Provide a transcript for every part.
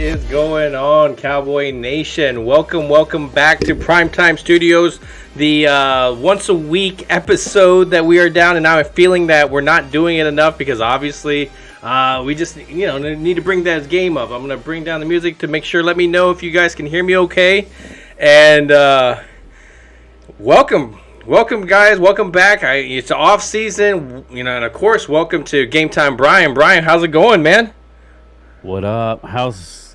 is going on, Cowboy Nation? Welcome back to Primetime Studios, the once a week episode that we are down, and now I'm feeling that we're not doing it enough because obviously we just need to bring that game up. I'm gonna bring down the music to make sure. Let me know if you guys can hear me okay, and welcome guys, welcome back. It's off season, and of course, welcome to GameTime, Bryan. Bryan, how's it going, man? What up?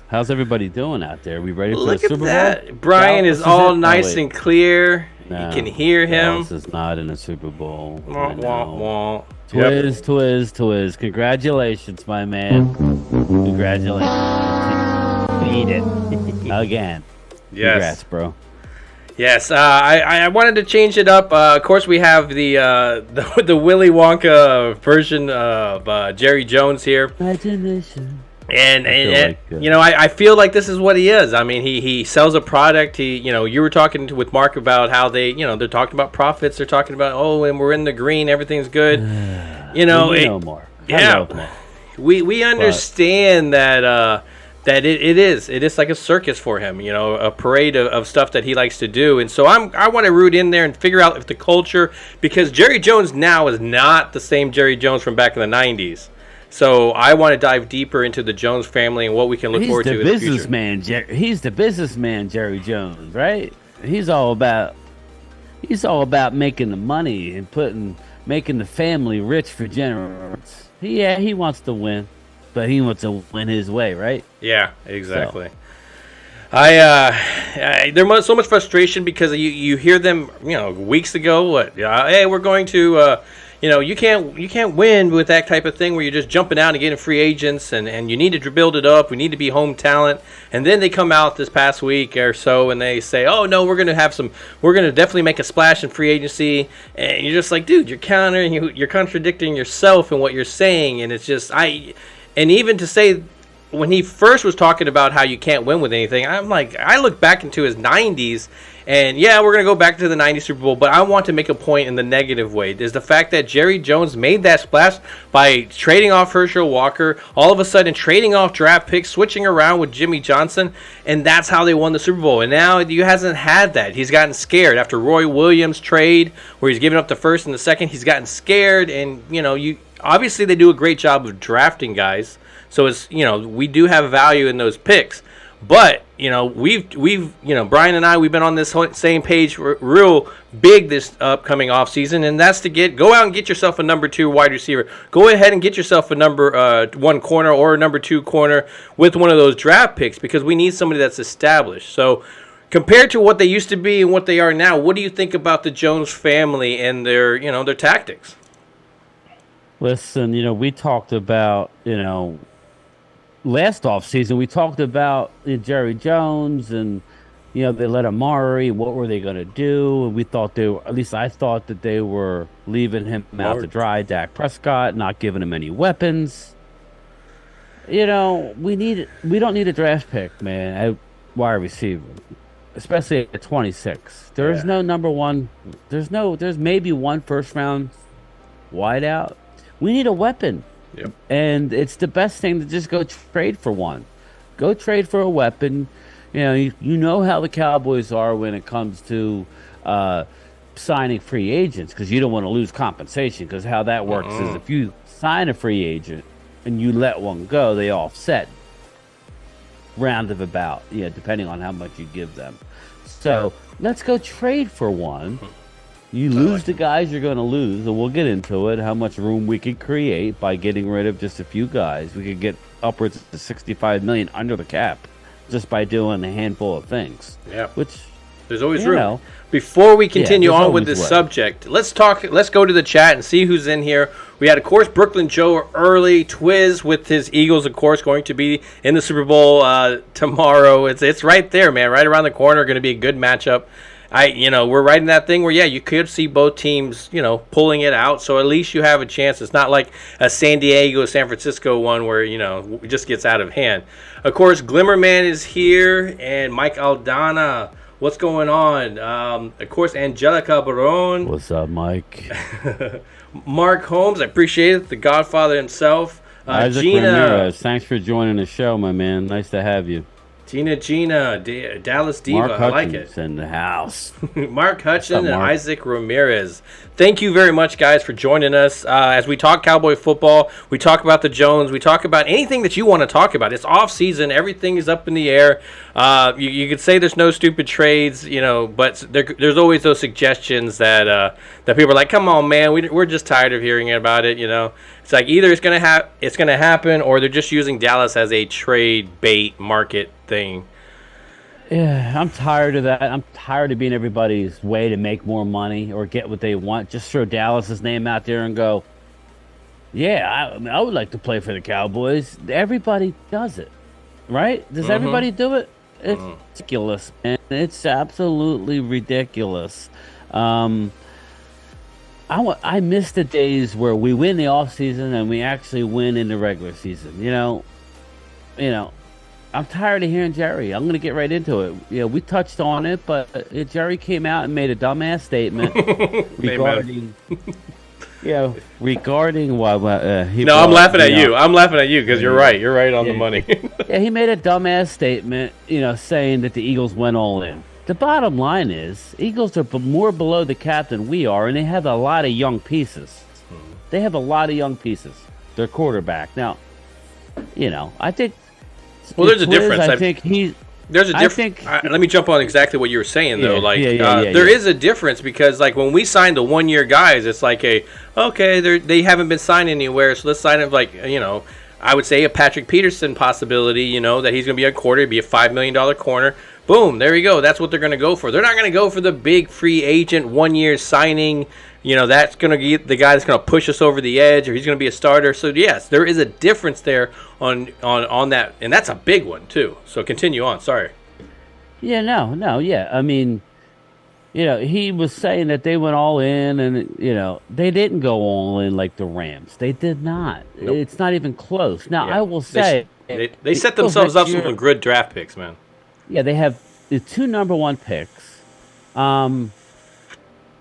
How's everybody doing out there? We ready for Look the Super Bowl? That. Bryan is all nice and clear. No, you can hear him. Dallas is not in the Super Bowl. Wah. Twiz. Congratulations, my man. Congratulations. Beat it again. Yes. Congrats, bro. Yes, I wanted to change it up. Of course, we have the Willy Wonka version of Jerry Jones here. Imagination. And I feel like this is what he is. I mean, he sells a product. You were talking with Mark about how they're talking about profits. They're talking about, and we're in the green, everything's good. More. Yeah, we understand that it is like a circus for him. A parade of stuff that he likes to do. And so I want to root in there and figure out if the culture, because Jerry Jones now is not the same Jerry Jones from back in the 90s. So I want to dive deeper into the Jones family and what we can look forward to in the future. He's the businessman, Jerry Jones, right? He's all about making the money and making the family rich for generations. He wants to win, but he wants to win his way, right? Yeah, exactly. So. There's so much frustration because you hear them, weeks ago. Hey, we're going to. You can't win with that type of thing where you're just jumping out and getting free agents, and you need to build it up. We need to be home talent. And then they come out this past week or so and they say, oh, no, we're going to definitely make a splash in free agency. And you're just like, dude, you're contradicting yourself in what you're saying. And it's just, and even to say, when he first was talking about how you can't win with anything, I'm like, I look back into his 90s, and yeah, we're going to go back to the 90s Super Bowl, but I want to make a point in the negative way. Is the fact that Jerry Jones made that splash by trading off Herschel Walker, all of a sudden trading off draft picks, switching around with Jimmy Johnson, and that's how they won the Super Bowl. And now he hasn't had that. He's gotten scared. After Roy Williams' trade, where he's giving up the first and the second, he's gotten scared, and, obviously they do a great job of drafting guys. So it's, we do have value in those picks, but we've Bryan and I, we've been on this same page real big this upcoming offseason, and that's to go out and get yourself a number 2 wide receiver. Go ahead and get yourself a number 1 corner or a number 2 corner with one of those draft picks, because we need somebody that's established. So compared to what they used to be and what they are now, what do you think about the Jones family and their tactics? Listen, we talked about, last offseason, we talked about Jerry Jones and, they let Amari. What were they going to do? And we thought I thought that they were leaving him out to dry, Dak Prescott, not giving him any weapons. We don't need a draft pick, man, at wide receiver, especially at 26. There's no number 1. There's maybe one first round wideout. We need a weapon. Yep. And it's the best thing to just go trade for one. Go trade for a weapon. You know how the Cowboys are when it comes to signing free agents, because you don't want to lose compensation, because how that works is if you sign a free agent and you let one go, they offset round of about, depending on how much you give them. So let's go trade for one. You lose the guys you're going to lose, and we'll get into it, how much room we could create by getting rid of just a few guys. We could get upwards of $65 million under the cap just by doing a handful of things. Yeah. Which, there's always room. Before we continue on with this subject, let's go to the chat and see who's in here. We had, of course, Brooklyn Joe early. Twiz with his Eagles, of course, going to be in the Super Bowl tomorrow. It's right there, man, right around the corner. Going to be a good matchup. We're right in that thing where, you could see both teams, pulling it out. So at least you have a chance. It's not like a San Diego, San Francisco one where, it just gets out of hand. Of course, Glimmerman is here, and Mike Aldana. What's going on? Of course, Angelica Barone. What's up, Mike? Mark Holmes, I appreciate it. The Godfather himself. Isaac Gina. Ramirez, thanks for joining the show, my man. Nice to have you. Gina, Dallas Diva, Mark I like Hutchins it. in the house. Mark Hutchin and Mark? Isaac Ramirez. Thank you very much, guys, for joining us. As we talk Cowboy football, we talk about the Jones, we talk about anything that you want to talk about. It's off season, everything is up in the air. You could say there's no stupid trades, but there's always those suggestions that people are like, come on, man, we're just tired of hearing about it. It's like either it's gonna happen, or they're just using Dallas as a trade bait market thing. Yeah, I'm tired of that. I'm tired of being everybody's way to make more money or get what they want. Just throw Dallas's name out there and go, yeah, I would like to play for the Cowboys. Everybody does it, right? Does everybody do it? It's ridiculous, man. It's absolutely ridiculous. I miss the days where we win the off season and we actually win in the regular season. I'm tired of hearing Jerry. I'm going to get right into it. We touched on it, but Jerry came out and made a dumbass statement regarding what he. No, I'm laughing at you. I'm laughing at you because you're right. You're right on the money. Yeah, he made a dumbass statement, saying that the Eagles went all in. The bottom line is, Eagles are more below the cap than we are, and they have a lot of young pieces. They have a lot of young pieces. Their quarterback. Now, I think. Well, there's a difference. I think he's. There's a difference. Let me jump on exactly what you were saying, though. There is a difference because, when we signed the 1 year guys, it's like they haven't been signed anywhere, so let's sign them. I would say a Patrick Peterson possibility. That he's going to be a quarter, be a $5 million corner. Boom, there you go. That's what they're going to go for. They're not going to go for the big free agent 1 year signing. That's going to be the guy that's going to push us over the edge, or he's going to be a starter. So, yes, there is a difference there on that, and that's a big one, too. So, continue on. Sorry. Yeah, no, yeah. I mean, he was saying that they went all in, and, they didn't go all in like the Rams. They did not. Nope. It's not even close. Now, I will say. They set themselves up some good draft picks, man. Yeah, they have the 2 number 1 picks.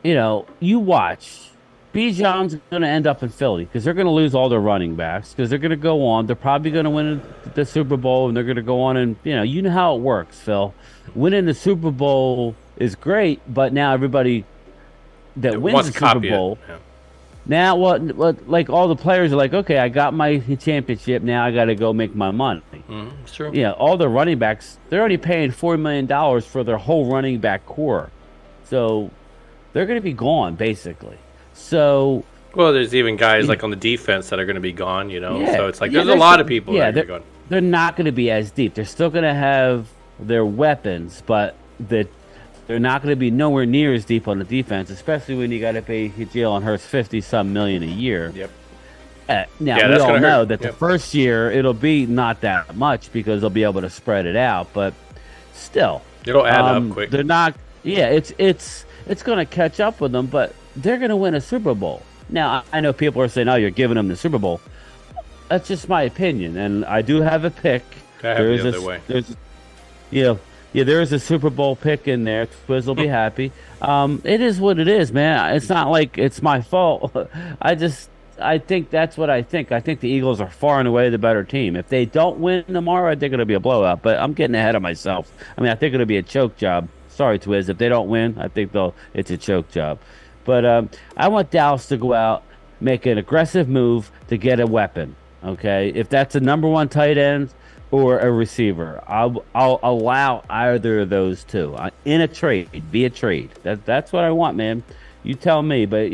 You watch. Bijan's going to end up in Philly because they're going to lose all their running backs because they're going to go on. They're probably going to win the Super Bowl, and they're going to go on and, you know how it works, Phil. Winning the Super Bowl is great, but now everybody that wins the Super Bowl, now like all the players are like, okay, I got my championship. Now I got to go make my money. It's true. Yeah, all the running backs, they're only paying $4 million for their whole running back core. So they're going to be gone, basically. So, well, there's even guys on the defense that are going to be gone, So it's there's a lot of people that are going to be gone. They're not going to be as deep. They're still going to have their weapons, but they're not going to be nowhere near as deep on the defense, especially when you got to pay Jalen Hurts $50-some million a year. Yep. Now, we all know that the first year it'll be not that much because they'll be able to spread it out, but still. It'll add up quick. They're not – it's going to catch up with them, but they're going to win a Super Bowl. Now, I know people are saying, oh, you're giving them the Super Bowl. That's just my opinion, and I do have a pick. I have the other way. There is a Super Bowl pick in there. Twiz will be happy. It is what it is, man. It's not like it's my fault. I think that's what I think. I think the Eagles are far and away the better team. If they don't win tomorrow, I think it'll be a blowout, but I'm getting ahead of myself. I mean, I think it'll be a choke job. Sorry, Twiz. If they don't win, I think it's a choke job. But I want Dallas to go out, make an aggressive move to get a weapon. Okay, if that's a number 1 tight end or a receiver, I'll allow either of those two in a trade. Be a trade. That's what I want, man. You tell me. But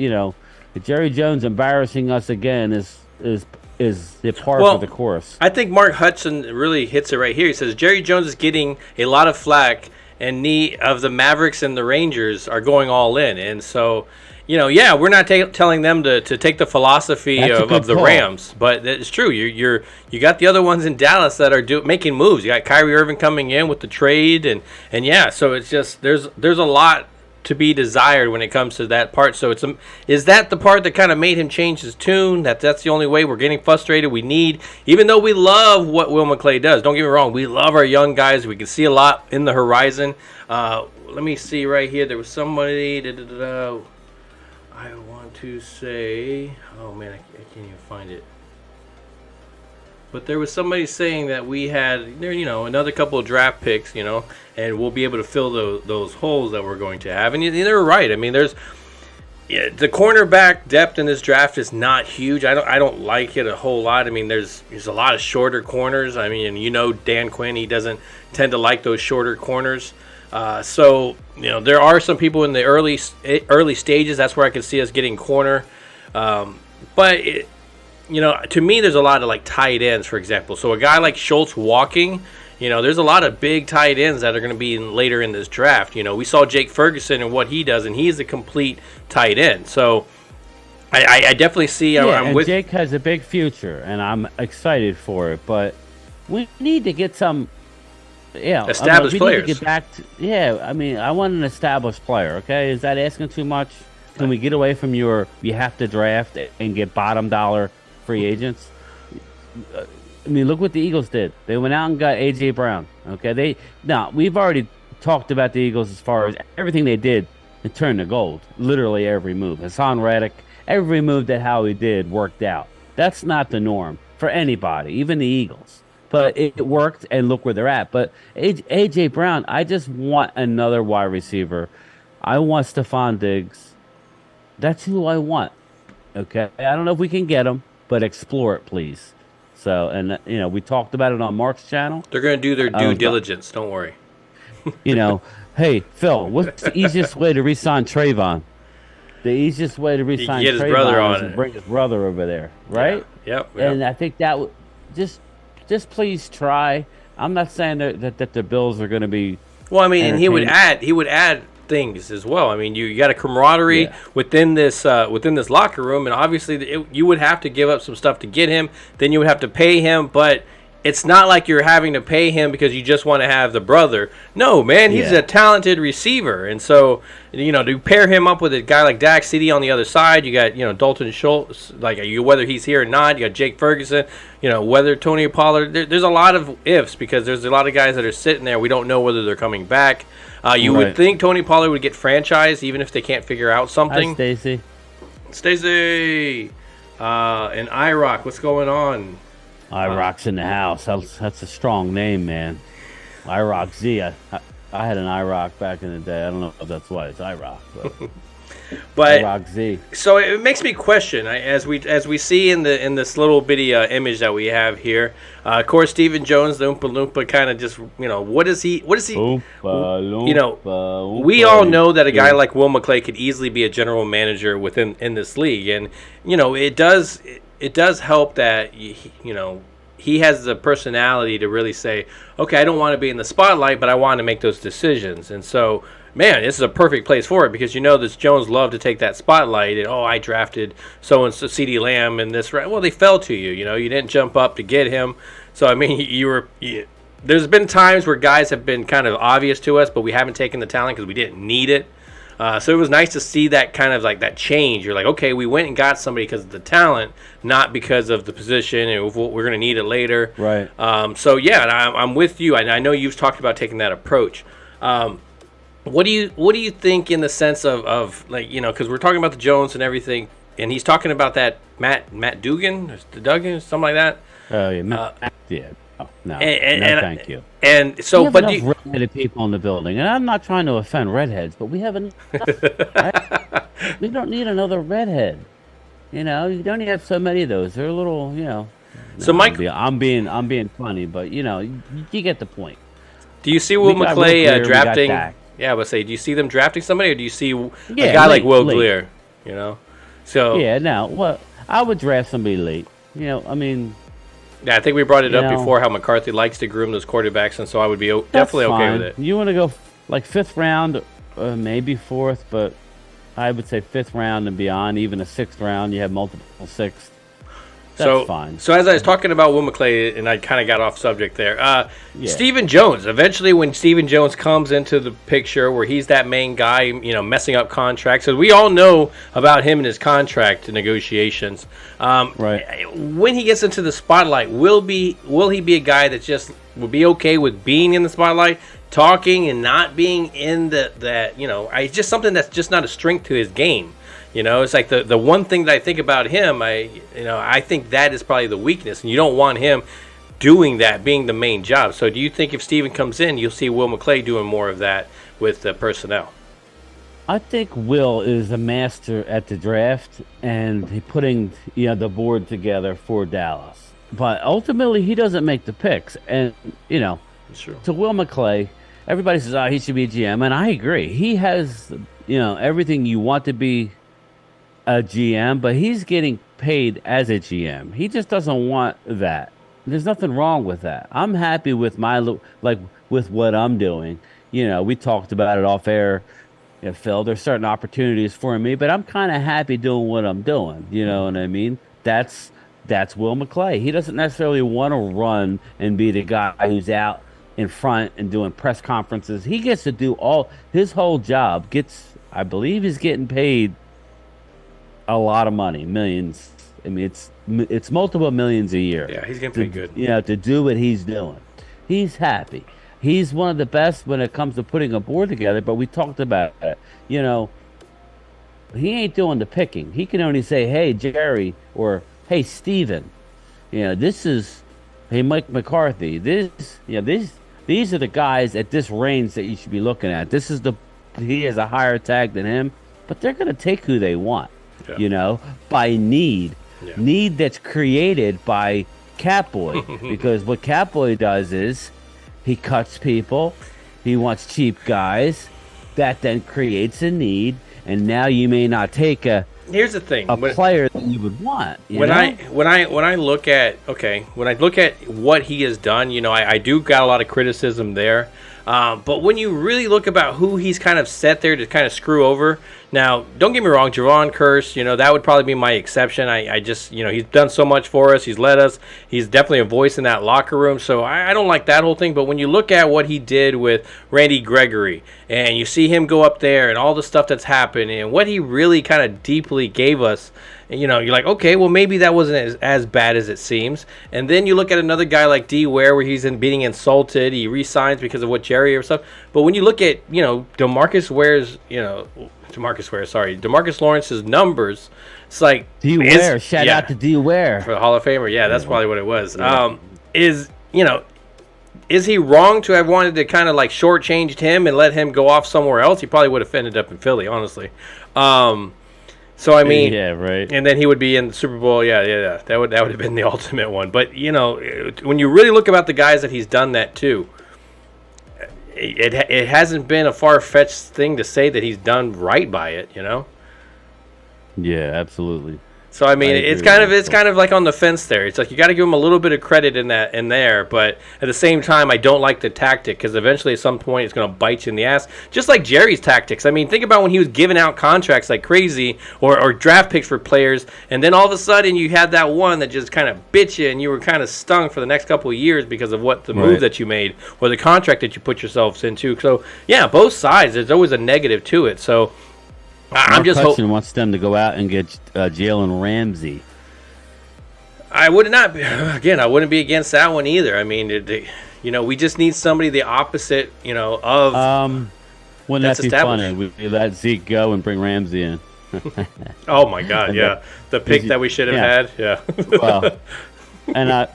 Jerry Jones embarrassing us again is the par for the course. I think Mark Hudson really hits it right here. He says Jerry Jones is getting a lot of flack, and of the Mavericks and the Rangers are going all in, and so. We're not telling them to take the philosophy of the Rams, but it's true. You got the other ones in Dallas that are making moves. You got Kyrie Irving coming in with the trade, and so it's just there's a lot to be desired when it comes to that part. So is that the part that kind of made him change his tune? That's the only way we're getting frustrated. We need, even though we love what Will McClay does. Don't get me wrong, we love our young guys. We can see a lot in the horizon. Let me see right here. There was somebody. I want to say, oh man, I can't even find it. but there was somebody saying that we had, another couple of draft picks, and we'll be able to fill those holes that we're going to have. And they were right. I mean, the cornerback depth in this draft is not huge. I don't like it a whole lot. I mean, there's a lot of shorter corners. I mean, Dan Quinn, he doesn't tend to like those shorter corners. So there are some people in the early stages. That's where I can see us getting corner. But to me, there's a lot of like tight ends, for example. So a guy like Schultz walking, there's a lot of big tight ends that are going to be later in this draft. We saw Jake Ferguson and what he does, and he's a complete tight end. So I definitely see. Jake has a big future, and I'm excited for it. But we need to get some. Established players. Need to get back to, I want an established player, okay? Is that asking too much? Can we get away from you have to draft and get bottom dollar free agents? Look what the Eagles did. They went out and got A.J. Brown, okay? We've already talked about the Eagles as far as everything they did and turned to gold. Literally every move. Hassan Reddick, every move that Howie did worked out. That's not the norm for anybody, even the Eagles. But it worked, and look where they're at. But A.J. Brown, I just want another wide receiver. I want Stephon Diggs. That's who I want. Okay? I don't know if we can get him, but explore it, please. So, and, we talked about it on Mark's channel. They're going to do their due diligence. Don't worry. Hey, Phil, what's the easiest way to re-sign Trayvon? The easiest way to re-sign Trayvon is to bring his brother over there, right? Yep. And I think that would just please try. I'm not saying that the Bills are going to be. Well, I mean, and he would add things as well. I mean, you got a camaraderie within this locker room, and obviously you would have to give up some stuff to get him. Then you would have to pay him, but it's not like you're having to pay him because you just want to have the brother. No, man, he's a talented receiver, and so to pair him up with a guy like Dak City on the other side, you got Dalton Schultz, whether he's here or not. You got Jake Ferguson, whether Tony Pollard. There's a lot of ifs because there's a lot of guys that are sitting there. We don't know whether they're coming back. You would think Tony Pollard would get franchised even if they can't figure out something. Hi, Stacy, and IROC, what's going on? IROC's in the house. That's a strong name, man. IROC Z. I had an IROC back in the day. I don't know if that's why it's IROC, but IROC Z. So it makes me question as we see in this little bitty image that we have here. Of course, Stephen Jones, the Oompa Loompa, kind of just what is he? Oompa Loompa, we all know that a guy like Will McClay could easily be a general manager in this league, and it does help that he has the personality to really say, okay, I don't want to be in the spotlight, but I want to make those decisions. And so, man, this is a perfect place for it because this Jones loved to take that spotlight and, I drafted so-and-so CeeDee Lamb and this. Well, they fell to you. You didn't jump up to get him. So, I mean, there's been times where guys have been kind of obvious to us, but we haven't taken the talent because we didn't need it. So it was nice to see that kind of like that change. You're like, okay, we went and got somebody because of the talent, not because of the position and we're going to need it later. Right. So yeah, and I'm with you. I know you've talked about taking that approach. What do you think in the sense of because we're talking about the Jones and everything, and he's talking about that Matt Dugan, something like that. Oh yeah, Matt. Yeah. Oh, no, thank you. And so, we have enough redheaded people in the building, and I'm not trying to offend redheads, but we have enough. Right? We don't need another redhead. You don't have so many of those. They're a little, So, Mike, I'm being funny, but you get the point. Do you see Will McClay drafting? Yeah, I would say, do you see them drafting somebody, or do you see a guy like Will Gleer? So well, I would draft somebody late. Yeah, I think we brought it up before how McCarthy likes to groom those quarterbacks, and so I would be definitely okay with it. You want to go like fifth round, maybe fourth, but I would say fifth round and beyond, even a sixth round. You have multiple sixths. That's fine. So as I was talking about Will McClay, and I kind of got off subject there, Stephen Jones, eventually when Stephen Jones comes into the picture where he's that main guy, messing up contracts, so we all know about him and his contract negotiations. Right. When he gets into the spotlight, will he be a guy that just would be okay with being in the spotlight, talking and not being in just something that's just not a strength to his game? It's like the one thing that I think about him. I think that is probably the weakness, and you don't want him doing that being the main job. So do you think if Steven comes in, you'll see Will McClay doing more of that with the personnel? I think Will is a master at the draft and putting the board together for Dallas. But ultimately, he doesn't make the picks. And Sure. to Will McClay, everybody says, "Oh, he should be a GM," and I agree. He has everything you want to be a GM, but he's getting paid as a GM. He just doesn't want that. There's nothing wrong with that. I'm happy with with what I'm doing. We talked about it off air. Phil, there's certain opportunities for me, but I'm kind of happy doing what I'm doing. You know what I mean? That's Will McClay. He doesn't necessarily want to run and be the guy who's out in front and doing press conferences. He gets to do his whole job. I believe he's getting paid a lot of money, millions. I mean, it's multiple millions a year. Yeah, he's getting pretty good. To do what he's doing. He's happy. He's one of the best when it comes to putting a board together, but we talked about it. He ain't doing the picking. He can only say, "Hey, Jerry," or "Hey, Steven. This is, hey, Mike McCarthy. These are the guys at this range that you should be looking at. He has a higher tag than him, but they're going to take who they want, by need. Yeah. Need that's created by Catboy. Because what Catboy does is he cuts people. He wants cheap guys. That then creates a need. And now you may not take here's the thing. A player that you would want. When I look at what he has done, I do got a lot of criticism there. But when you really look about who he's kind of set there to kind of screw over, now don't get me wrong, Javon Curse, that would probably be my exception. I just, he's done so much for us. He's led us. He's definitely a voice in that locker room. So I don't like that whole thing. But when you look at what he did with Randy Gregory and you see him go up there and all the stuff that's happened and what he really kind of deeply gave us, you're like, okay, well, maybe that wasn't as bad as it seems. And then you look at another guy like D. Ware where he's being insulted. He resigns because of what Jerry or stuff. But when you look at, Demarcus Lawrence's numbers, it's like D. Ware. Shout out to D. Ware for the Hall of Famer. Yeah, that's probably what it was. Yeah. Is he wrong to have wanted to kind of like shortchanged him and let him go off somewhere else? He probably would have ended up in Philly, honestly. So I mean, yeah, right. And then he would be in the Super Bowl. Yeah. That would have been the ultimate one. But when you really look about the guys that he's done that to, it hasn't been a far-fetched thing to say that he's done right by it. Yeah, absolutely. So I mean, it's kind of like on the fence there. It's like you got to give him a little bit of credit in there, but at the same time, I don't like the tactic because eventually, at some point, it's going to bite you in the ass. Just like Jerry's tactics. I mean, think about when he was giving out contracts like crazy or draft picks for players, and then all of a sudden you had that one that just kind of bit you, and you were kind of stung for the next couple of years because of what the move that you made or the contract that you put yourselves into. So yeah, both sides. There's always a negative to it. So. I'm just hoping wants them to go out and get Jalen Ramsay. I wouldn't be against that one either. I mean, we just need somebody the opposite, of. Wouldn't that be funny? We let Zeke go and bring Ramsay in. Oh my God! Yeah, the pick that we should have had. Yeah. Well, and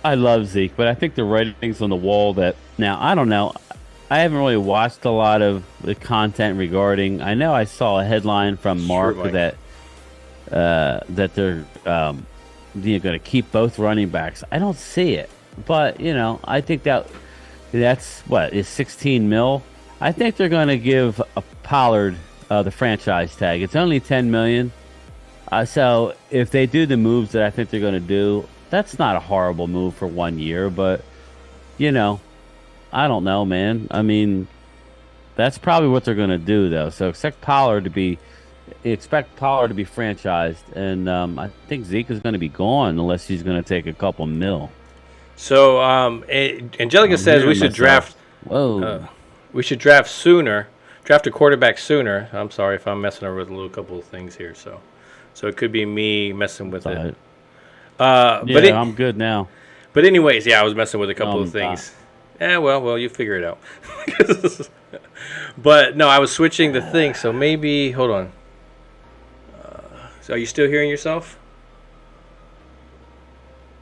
I love Zeke, but I think the writing's on the wall. That now I don't know. I haven't really watched a lot of the content regarding. I know I saw a headline from Mark that they're going to keep both running backs. I don't see it, but I think that's what is 16 mil. I think they're going to give Pollard the franchise tag. It's only 10 million. So if they do the moves that I think they're going to do, that's not a horrible move for 1 year, but I don't know, man. I mean, that's probably what they're going to do, though. So expect Pollard to be franchised, and I think Zeke is going to be gone unless he's going to take a couple mil. So Angelica says we should draft. We should draft sooner. Draft a quarterback sooner. I'm sorry if I'm messing over with a couple of things here. So it could be me messing with it. But I'm good now. But anyways, I was messing with a couple of things. Well, you figure it out. But no, I was switching the thing, so maybe hold on. So are you still hearing yourself?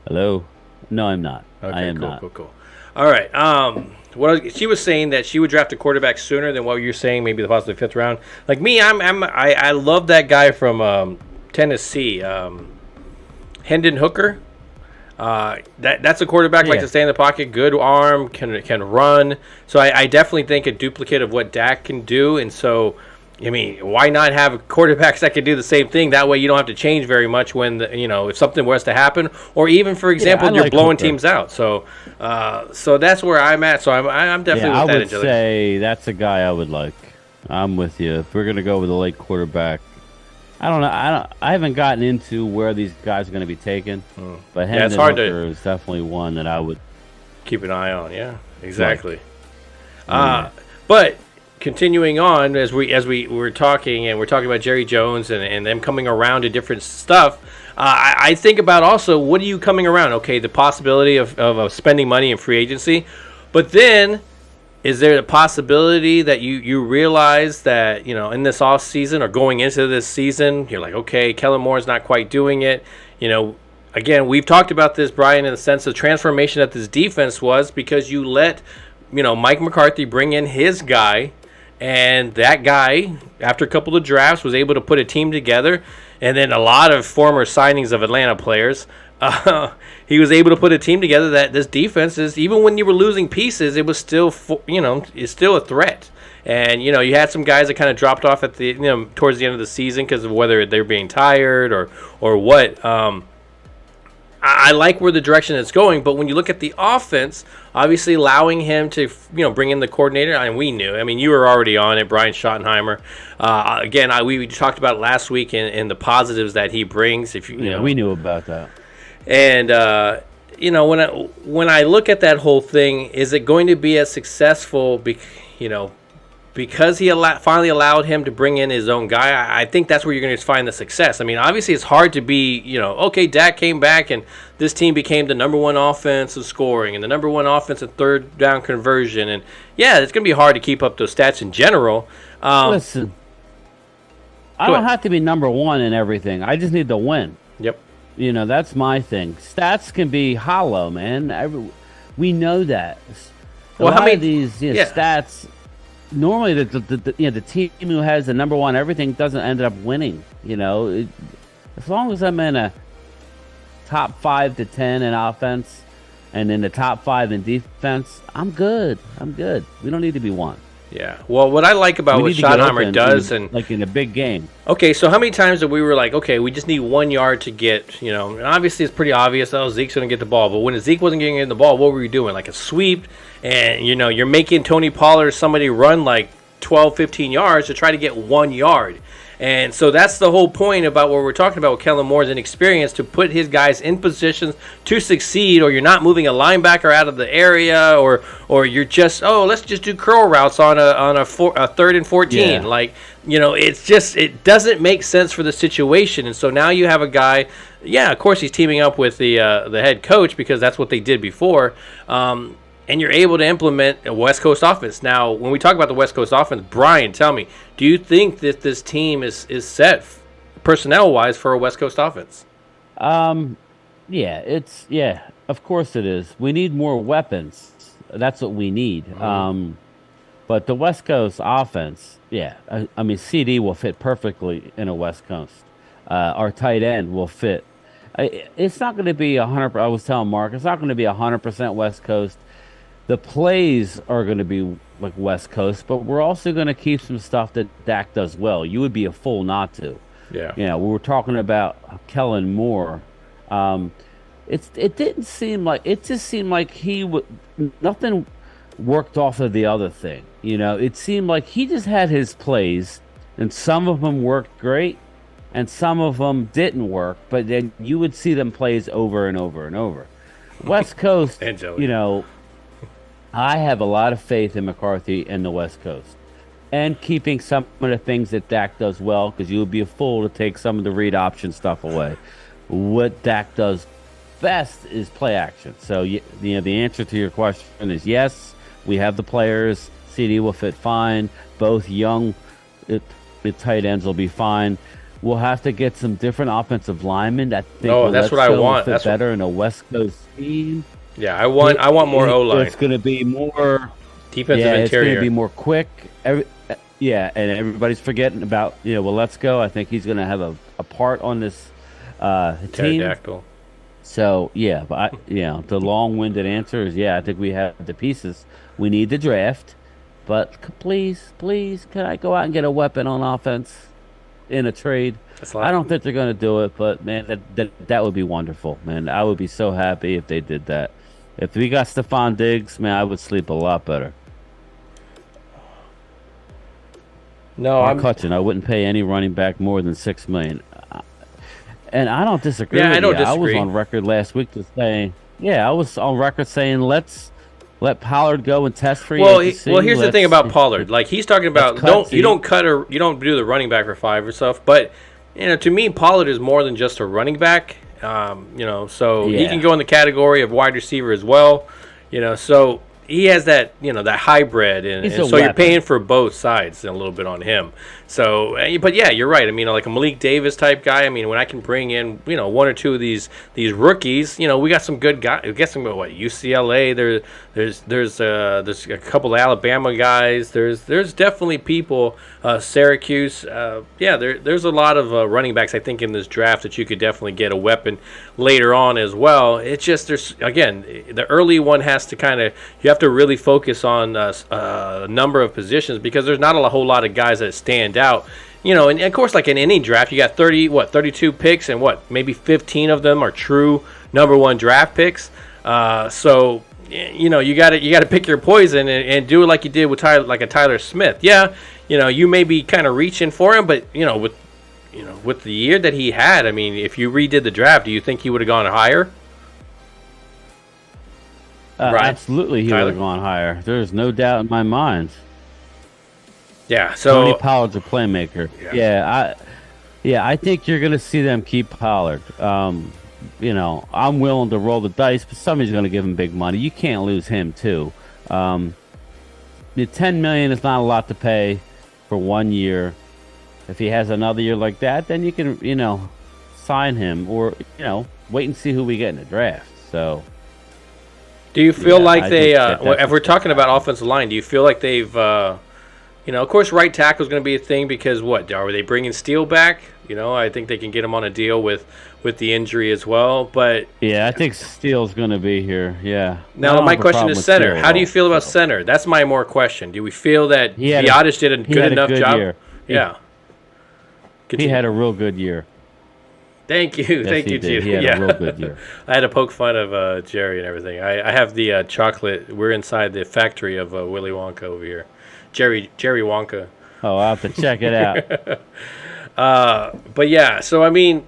Hello? No, I'm not. Okay, I am not. Cool. All right. She was saying that she would draft a quarterback sooner than what you're saying, maybe the possibly fifth round. Like me, I love that guy from Tennessee, Hendon Hooker. That's a quarterback like to stay in the pocket, good arm, can run. So I definitely think a duplicate of what Dak can do, and so. I mean, why not have quarterbacks that can do the same thing? That way, you don't have to change very much when if something was to happen, or even, for example, you're blowing teams out. So, so that's where I'm at. So I'm definitely with that. I would say that's a guy I would like. I'm with you. If we're gonna go with a late quarterback, I don't know. I haven't gotten into where these guys are going to be taken, but Hendon Hooker is definitely one that I would keep an eye on. Yeah, exactly. But. Continuing on, as we were talking, and we're talking about Jerry Jones and them coming around to different stuff, I think about also, what are you coming around? Okay, the possibility of spending money in free agency, but then is there a possibility that you realize that, in this off season or going into this season, you're like, okay, Kellen Moore's not quite doing it. Again, we've talked about this, Brian, in the sense of transformation that this defense was because you let, Mike McCarthy bring in his guy. And that guy, after a couple of drafts, was able to put a team together. And then a lot of former signings of Atlanta players, he was able to put a team together that this defense is, even when you were losing pieces, it was still, it's still a threat. And, you had some guys that kind of dropped off at the, towards the end of the season because of whether they're being tired or what. I like where the direction it's going, but when you look at the offense, obviously allowing him to, bring in the coordinator, and we knew. I mean, you were already on it, Brian Schottenheimer. Again, we talked about last week in the positives that he brings. If we knew about that. And when I look at that whole thing, is it going to be as successful? Because he finally allowed him to bring in his own guy, I think that's where you're going to find the success. I mean, obviously it's hard to be, okay, Dak came back and this team became the number one offense in scoring and the number one offense in third down conversion. And, yeah, it's going to be hard to keep up those stats in general. Listen, I don't have to be number one in everything. I just need to win. Yep. That's my thing. Stats can be hollow, man. We know that. A lot of these stats... Normally, the team who has the number one everything doesn't end up winning. As long as I'm in a top 5 to 10 in offense and in the top 5 in defense, I'm good. We don't need to be one. Yeah. Well, what I like about what Schottenheimer does, and like in a big game. Okay, so how many times that we were like, okay, we just need 1 yard to get, and obviously it's pretty obvious, Zeke's going to get the ball. But when Zeke wasn't getting the ball, what were you doing? Like a sweep, and, you're making Tony Pollard or somebody run like 12, 15 yards to try to get 1 yard. And so that's the whole point about what we're talking about with Kellen Moore's inexperience, to put his guys in positions to succeed, or you're not moving a linebacker out of the area, or you're just, let's just do curl routes on a 3rd and 14. Yeah. It's just, it doesn't make sense for the situation. And so now you have a guy, of course he's teaming up with the head coach because that's what they did before. And you're able to implement a West Coast offense. Now, when we talk about the West Coast offense, Brian, tell me, do you think that this team is set personnel-wise for a West Coast offense? Of course it is. We need more weapons. That's what we need. Mm-hmm. But the West Coast offense, I mean, CD will fit perfectly in a West Coast. Our tight end will fit. It's not going to be 100%. I was telling Mark, it's not going to be 100% West Coast. The plays are going to be like West Coast, but we're also going to keep some stuff that Dak does well. You would be a fool not to. Yeah. We were talking about Kellen Moore. It didn't seem like, it just seemed like nothing worked off of the other thing. It seemed like he just had his plays, and some of them worked great, and some of them didn't work. But then you would see them plays over and over and over. West Coast, I have a lot of faith in McCarthy and the West Coast, and keeping some of the things that Dak does well, because you would be a fool to take some of the read option stuff away. What Dak does best is play action. So the answer to your question is yes. We have the players. CD will fit fine. Both young tight ends will be fine. we'll have to get some different offensive linemen. I think that's what I want. Fit that's better in a West Coast scheme. Yeah, I want more O-line. It's going to be more defensive interior. It's going to be more quick. And everybody's forgetting about Well, let's go. I think he's going to have a part on this team. Pterodactyl. So but the long-winded answer is I think we have the pieces. We need the draft, but please, can I go out and get a weapon on offense in a trade? I don't think they're going to do it, but man, that would be wonderful, man. I would be so happy if they did that. If we got Stephon Diggs, man, I would sleep a lot better. No, I'm Hutchin. I wouldn't pay any running back more than $6 million. And I don't disagree. Yeah, with I don't you. disagree. I was on record last week to say, let's let Pollard go and test free agency. Well, here's the thing about Pollard. Like he's talking about, you don't do the running back for 5 or stuff. But to me, Pollard is more than just a running back. So he can go in the category of wide receiver as well. So he has that that hybrid, and so you're paying for both sides a little bit on him. So, but you're right. I mean, like a Malik Davis type guy. I mean, when I can bring in one or two of these rookies, we got some good guys. We got some UCLA. There's a couple of Alabama guys. There's definitely people. Syracuse. There's a lot of running backs I think in this draft that you could definitely get a weapon later on as well. It's just the early one has to you have to really focus on a number of positions because there's not a whole lot of guys that stand out. And of course, like in any draft, you got 32 picks, and maybe 15 of them are true number 1 draft picks. So you got to pick your poison and do it like you did with Tyler Smith. Yeah, you may be kind of reaching for him, but with the year that he had, I mean, if you redid the draft, do you think he would have gone higher? Absolutely, he would have gone higher. There's no doubt in my mind. Yeah, so Tony Pollard's a playmaker. I think you're going to see them keep Pollard. I'm willing to roll the dice, but somebody's going to give him big money. You can't lose him too. The $10 million is not a lot to pay for 1 year. If he has another year like that, then you can sign him or wait and see who we get in the draft. So, do you feel like they? If we're talking about offensive line, do you feel like they've? Of course, right tackle is going to be a thing because are they bringing Steele back? I think they can get him on a deal with the injury as well. But I think Steele's going to be here. Yeah. Now my question is center. How do you feel about center? That's my more question. Do we feel that Viotic did a good enough job? Year. He had a real good year. Thank you, yes, Gene. He had a real good year. I had to poke fun of Jerry and everything. I have the chocolate. We're inside the factory of Willy Wonka over here. Jerry Wonka. Oh, I'll have to check it out. So I mean,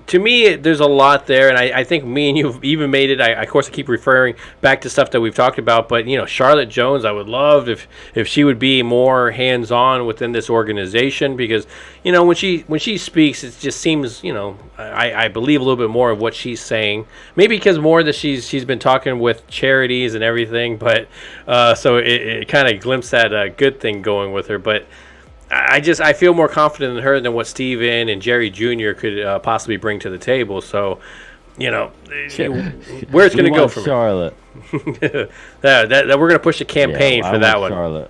to me, there's a lot there, and I think me and you have even made it. Of course, I keep referring back to stuff that we've talked about, but Charlotte Jones, I would love if she would be more hands-on within this organization because when she speaks, it just seems I believe a little bit more of what she's saying. Maybe because more that she's been talking with charities and everything, but so it kind of glimpsed that good thing going with her, but. I feel more confident in her than what Steven and Jerry Jr. could possibly bring to the table. So, where it's going to go from Charlotte. that we're going to push a campaign for that one. Charlotte.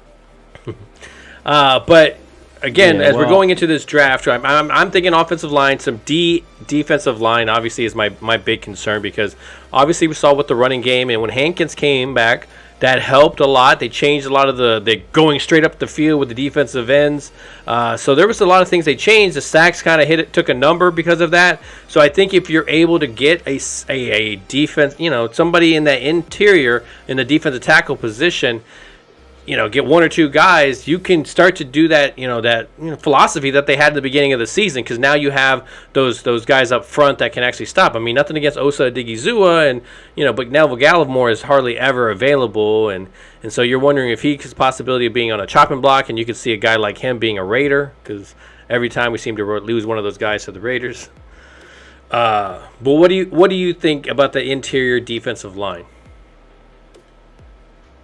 But again, as we're going into this draft, I'm thinking offensive line, some defensive line. Obviously, is my big concern because obviously we saw with the running game and when Hankins came back. That helped a lot. They changed a lot of the going straight up the field with the defensive ends. So there was a lot of things they changed. The sacks kind of took a number because of that. So I think if you're able to get a defense, somebody in that interior in the defensive tackle position, get one or two guys, you can start to do that, philosophy that they had at the beginning of the season because now you have those guys up front that can actually stop. I mean, nothing against Osa Odigizua and, but Neville Gallimore is hardly ever available. And so you're wondering if he has a possibility of being on a chopping block and you could see a guy like him being a Raider because every time we seem to lose one of those guys to the Raiders. But what do you think about the interior defensive line?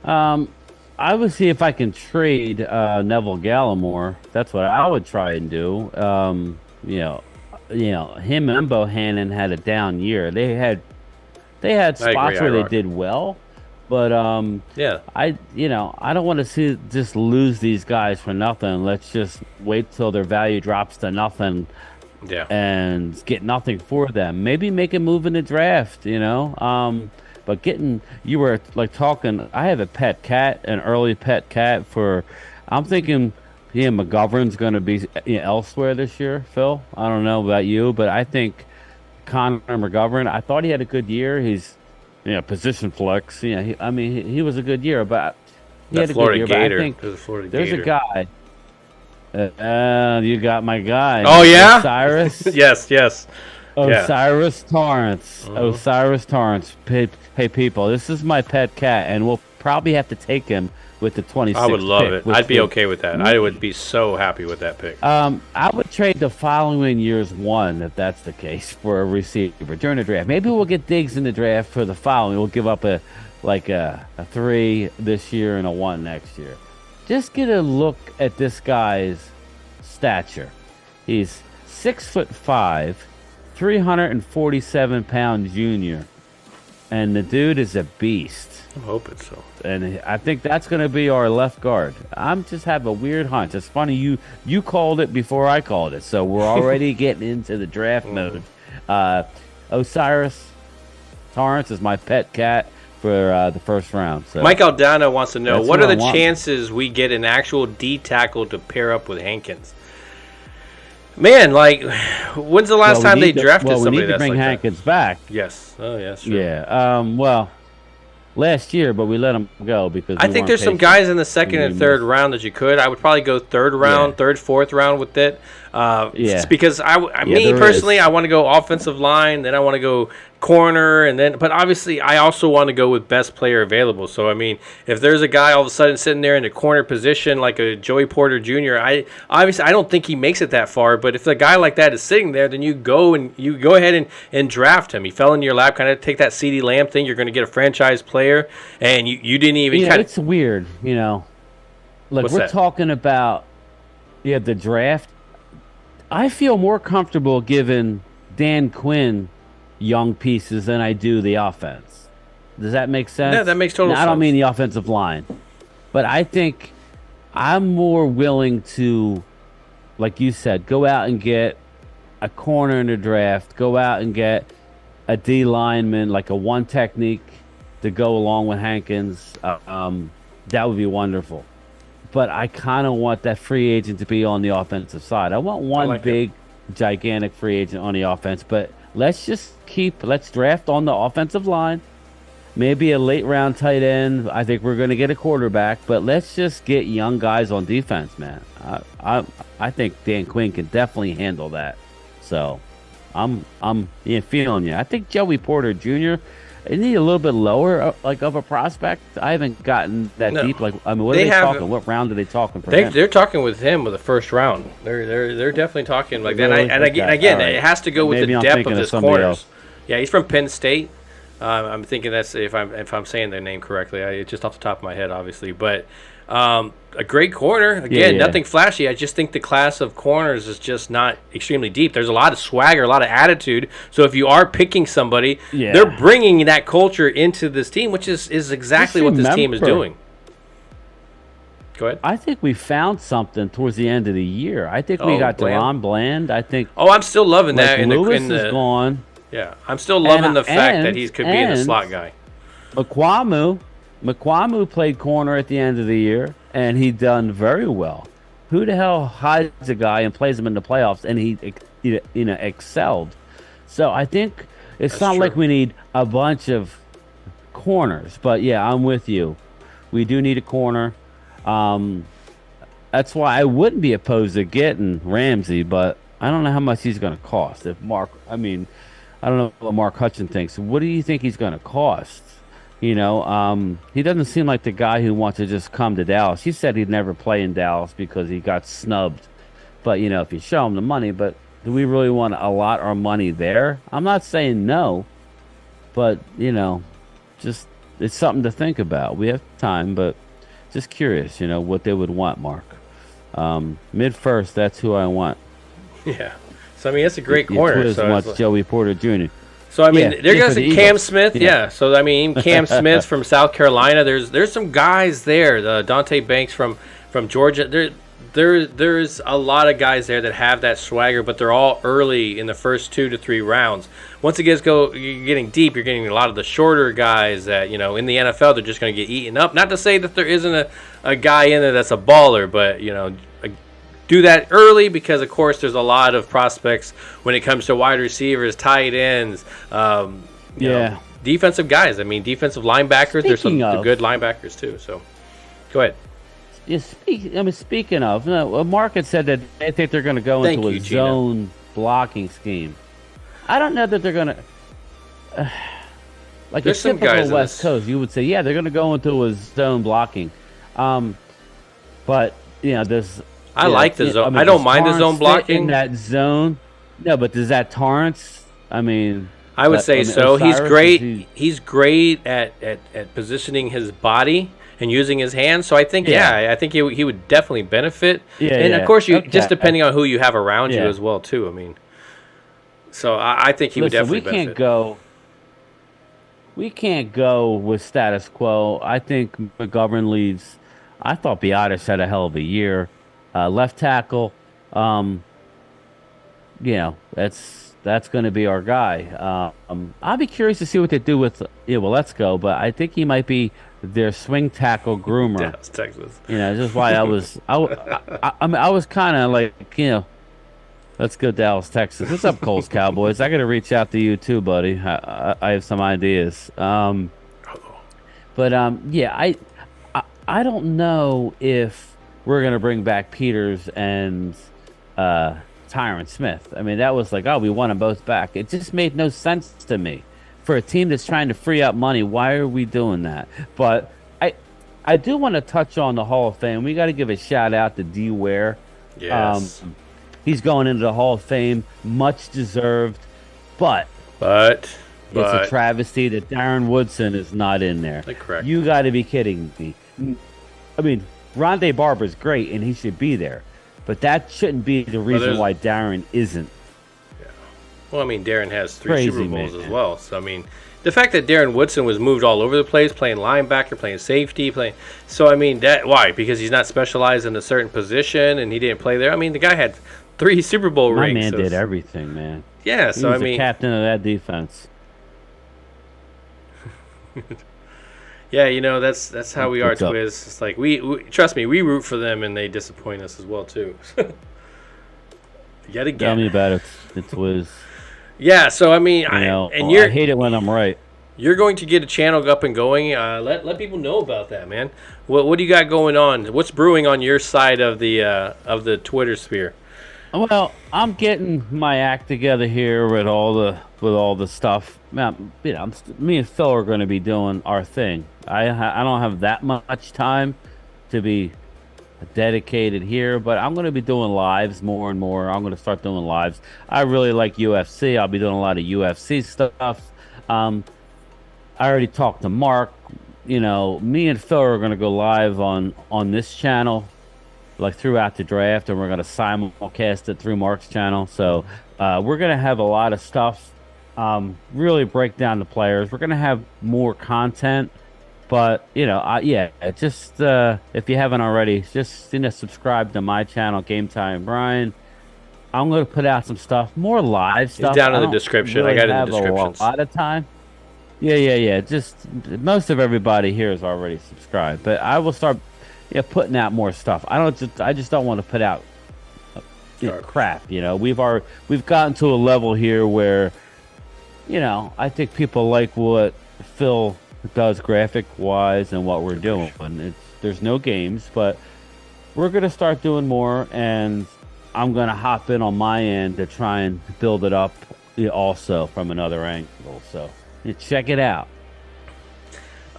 I would see if I can trade Neville Gallimore. That's what I would try and do. him and Bohannon had a down year. They had I agree, spots where they iRock. did well, but Yeah. I don't want to see just lose these guys for nothing. Let's just wait till their value drops to nothing Yeah. and get nothing for them. Maybe make a move in the draft, but you were like talking. I have a pet cat, an early pet cat for. I'm thinking, yeah, McGovern's going to be elsewhere this year. Phil, I don't know about you, but I think Connor McGovern. I thought he had a good year. He's, position flex. He was a good year, but he That had a good Florida year. Gator. But I think There's a Florida there's Gator. a guy. You got my guy. Oh, yeah? Osiris. Yes. Osiris Torrance. Mhm. Osiris Torrance. Hey, people, this is my pet cat, and we'll probably have to take him with the 26th I would love pick, it. which I'd be would- okay with that. I would be so happy with that pick. I would trade the following year's one if that's the case for a receiver during the draft. Maybe we'll get Diggs in the draft for the following. We'll give up a 3 this year and a 1 next year. Just get a look at this guy's stature. He's 6'5", 347-pound junior, and the dude is a beast. I'm hoping so. And I think that's going to be our left guard. I'm just have a weird hunch. It's funny you called it before I called it, so we're already getting into the draft mode. Osiris Torrance is my pet cat for the first round. So Mike Aldana wants to know, That's what who are I the want. chances we get an actual D tackle to pair up with Hankins? Man, when's the last time they drafted we somebody need to that's bring like Hankins back. that? Yes. Oh, yes. True. Yeah. Last year, but we let him go because I think there's some guys in the second and third round that you could. I would probably go third round, third, fourth round with it. It's because me personally, I want to go offensive line, then I want to go corner, but obviously I also want to go with best player available. So I mean, if there's a guy all of a sudden sitting there in the corner position like a Joey Porter Jr., I don't think he makes it that far. But if a guy like that is sitting there, then you go ahead and draft him. He fell into your lap, kind of take that CeeDee Lamb thing. You're going to get a franchise player, and you didn't even. It's weird, Like What's we're that? talking about, the draft. I feel more comfortable giving Dan Quinn young pieces than I do the offense. Does that make sense? Yeah, that makes total sense. I don't mean the offensive line, but I think I'm more willing to, like you said, go out and get a corner in the draft, go out and get a D lineman, like a one technique to go along with Hankins. That would be wonderful. But I kind of want that free agent to be on the offensive side. I want one big, gigantic free agent on the offense. But let's draft on the offensive line. Maybe a late round tight end. I think we're going to get a quarterback. But let's just get young guys on defense, man. I think Dan Quinn can definitely handle that. So I'm feeling you. I think Joey Porter Jr., isn't he a little bit lower, of a prospect? I haven't gotten that deep. What are they talking? What round are they talking for him? They're talking with him with the first round. They're definitely talking like that. Really? And again, Right. it has to go with Maybe the I'm depth thinking of of his somebody corners. else. Yeah, he's from Penn State. I'm thinking that's if I'm saying their name correctly. It's just off the top of my head, obviously, but. A great corner. Again, nothing flashy. I just think the class of corners is just not extremely deep. There's a lot of swagger, a lot of attitude. So if you are picking somebody, they're bringing that culture into this team, which is exactly what this team is doing. Go ahead. I think we found something towards the end of the year. I think we got DeLon Bland. I think. Oh, I'm still loving that. Lewis is gone. Yeah, I'm still loving the fact that he could be the slot guy. McQuamu played corner at the end of the year, and he done very well. Who the hell hides a guy and plays him in the playoffs, and he excelled. So I think it's not like we need a bunch of corners, but yeah, I'm with you. We do need a corner. That's why I wouldn't be opposed to getting Ramsay, but I don't know how much he's going to cost. I don't know what Mark Hutchin thinks. What do you think he's going to cost? He doesn't seem like the guy who wants to just come to Dallas. He said he'd never play in Dallas because he got snubbed. But, if you show him the money, but do we really want to allot our money there? I'm not saying no, but, just it's something to think about. We have time, but just curious, what they would want, Mark. Mid-first, that's who I want. Yeah. So I mean, it's a great corner. So much Joey Porter Jr. So I mean, there goes Cam Smith. Yeah. So I mean, Cam Smith from South Carolina. There's some guys there. The Dante Banks from Georgia. There's a lot of guys there that have that swagger, but they're all early in the first 2 to 3 rounds. Once it gets you're getting deep. You're getting a lot of the shorter guys that in the NFL they're just going to get eaten up. Not to say that there isn't a guy in there that's a baller, but do that early because of course there's a lot of prospects when it comes to wide receivers, tight ends, defensive guys. I mean, defensive linebackers. There's some good linebackers too. So go ahead. Speaking of, Mark had said that they think they're going to go into a zone blocking scheme. I don't know that they're going to. Like a typical West Coast, you would say, yeah, they're going to go into a zone blocking. But there's. I like the zone. I don't mind the zone blocking. In that zone, no, but does that Torrance? I mean, I would say so. He's great. He's great at positioning his body and using his hands. So I think, I think he would definitely benefit. Yeah, and of course, just depending on who you have around you as well, too. I mean, so I think he would definitely benefit. We can't go with status quo. I think McGovern leaves. I thought Biotis had a hell of a year. Left tackle, that's going to be our guy. I'll be curious to see what they do with let's go. But I think he might be their swing tackle groomer. Dallas, Texas. Just why I was kind of like let's go Dallas, Texas. What's up, Coles Cowboys? I got to reach out to you too, buddy. I have some ideas. I don't know if we're going to bring back Peters and Tyron Smith. I mean, that was like, we want them both back. It just made no sense to me. For a team that's trying to free up money, why are we doing that? But I do want to touch on the Hall of Fame. We got to give a shout-out to D. Ware. Yes. He's going into the Hall of Fame, much deserved. But it's a travesty that Darren Woodson is not in there. Correct. You got to be kidding me. I mean, Rondé Barber's great, and he should be there. But that shouldn't be the reason why Darren isn't. Yeah. Well, I mean, Darren has 3 Super Bowls as well. So, I mean, the fact that Darren Woodson was moved all over the place, playing linebacker, playing safety, So, I mean, why? Because he's not specialized in a certain position, and he didn't play there? I mean, the guy had 3 Super Bowl rings. My man did everything, man. Yeah, so, he was the captain of that defense. Yeah, that's how we are, Twiz. It's like we trust me, we root for them and they disappoint us as well too. Yet again. Tell me about it, Twiz. Yeah, so I mean, I hate it when I'm right. You're going to get a channel up and going. Let people know about that, man. What do you got going on? What's brewing on your side of the Twitter sphere? Well, I'm getting my act together here with all the stuff. Man, me and Phil are going to be doing our thing. I don't have that much time to be dedicated here, but I'm going to be doing lives more and more. I'm going to start doing lives. I really like UFC. I'll be doing a lot of UFC stuff. I already talked to Mark. Me and Phil are going to go live on this channel, like throughout the draft, and we're going to simulcast it through Mark's channel. So we're going to have a lot of stuff, really break down the players. We're going to have more content, but just if you haven't already, just subscribe to my channel, GameTime Bryan. I'm going to put out some stuff, more live stuff. It's down in the description. I got it in the description. A lot of time. Yeah. Just most of everybody here is already subscribed, but I will start putting out more stuff. I just don't want to put out crap. We've gotten to a level here where I think people like what Phil does graphic wise and what we're doing. There's no games, but we're gonna start doing more, and I'm gonna hop in on my end to try and build it up also from another angle. So check it out.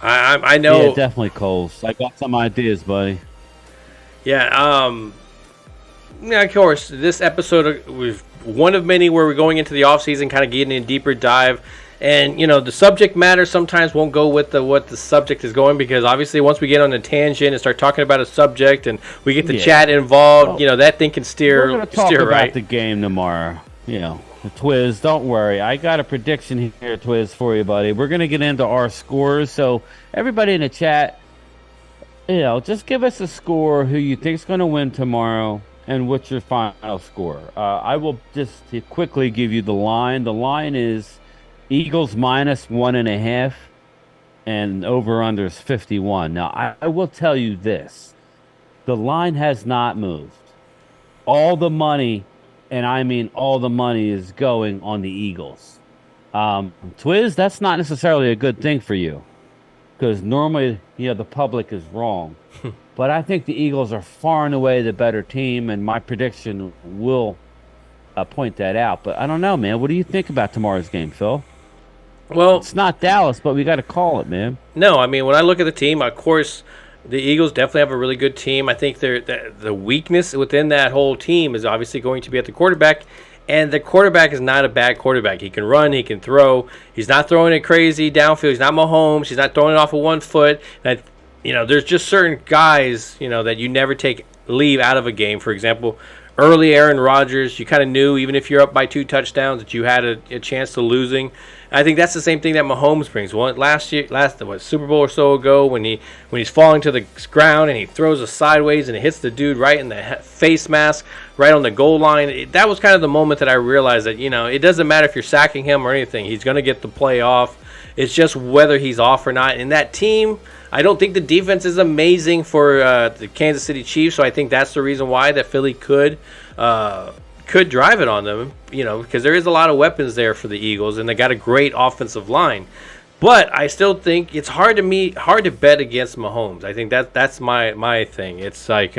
I know. Yeah, definitely, Coles. I got some ideas, buddy. Yeah. Of course, this episode was one of many where we're going into the off season, kind of getting a deeper dive, and the subject matter sometimes won't go with what the subject is going, because obviously once we get on a tangent and start talking about a subject and we get the chat involved, that thing can steer. We're going to talk about the game tomorrow. Twiz, don't worry. I got a prediction here, Twiz, for you, buddy. We're gonna get into our scores. So everybody in the chat, just give us a score who you think's gonna win tomorrow and what's your final score. I will just quickly give you the line. The line is Eagles -1.5 and over/under is 51. Now I will tell you this: the line has not moved. All the money, and I mean all the money, is going on the Eagles. Twiz, that's not necessarily a good thing for you because normally, the public is wrong. But I think the Eagles are far and away the better team, and my prediction will point that out. But I don't know, man. What do you think about tomorrow's game, Phil? Well, it's not Dallas, but we got to call it, man. No, I mean, when I look at the team, of course, the Eagles definitely have a really good team. I think the weakness within that whole team is obviously going to be at the quarterback, and the quarterback is not a bad quarterback. He can run, he can throw. He's not throwing it crazy downfield. He's not Mahomes. He's not throwing it off of one foot. There's just certain guys, that you never leave out of a game. For example, early Aaron Rodgers, you kind of knew, even if you're up by 2 touchdowns, that you had a chance to losing. I think that's the same thing that Mahomes brings. Last Super Bowl or so ago, when he's falling to the ground and he throws a sideways and it hits the dude right in the face mask, right on the goal line. That was kind of the moment that I realized that it doesn't matter if you're sacking him or anything. He's going to get the play off. It's just whether he's off or not. And that team, I don't think the defense is amazing for the Kansas City Chiefs, so I think that's the reason why that Philly could drive it on them, because there is a lot of weapons there for the Eagles, and they got a great offensive line. But I still think it's hard to bet against Mahomes. I think that's my thing. It's like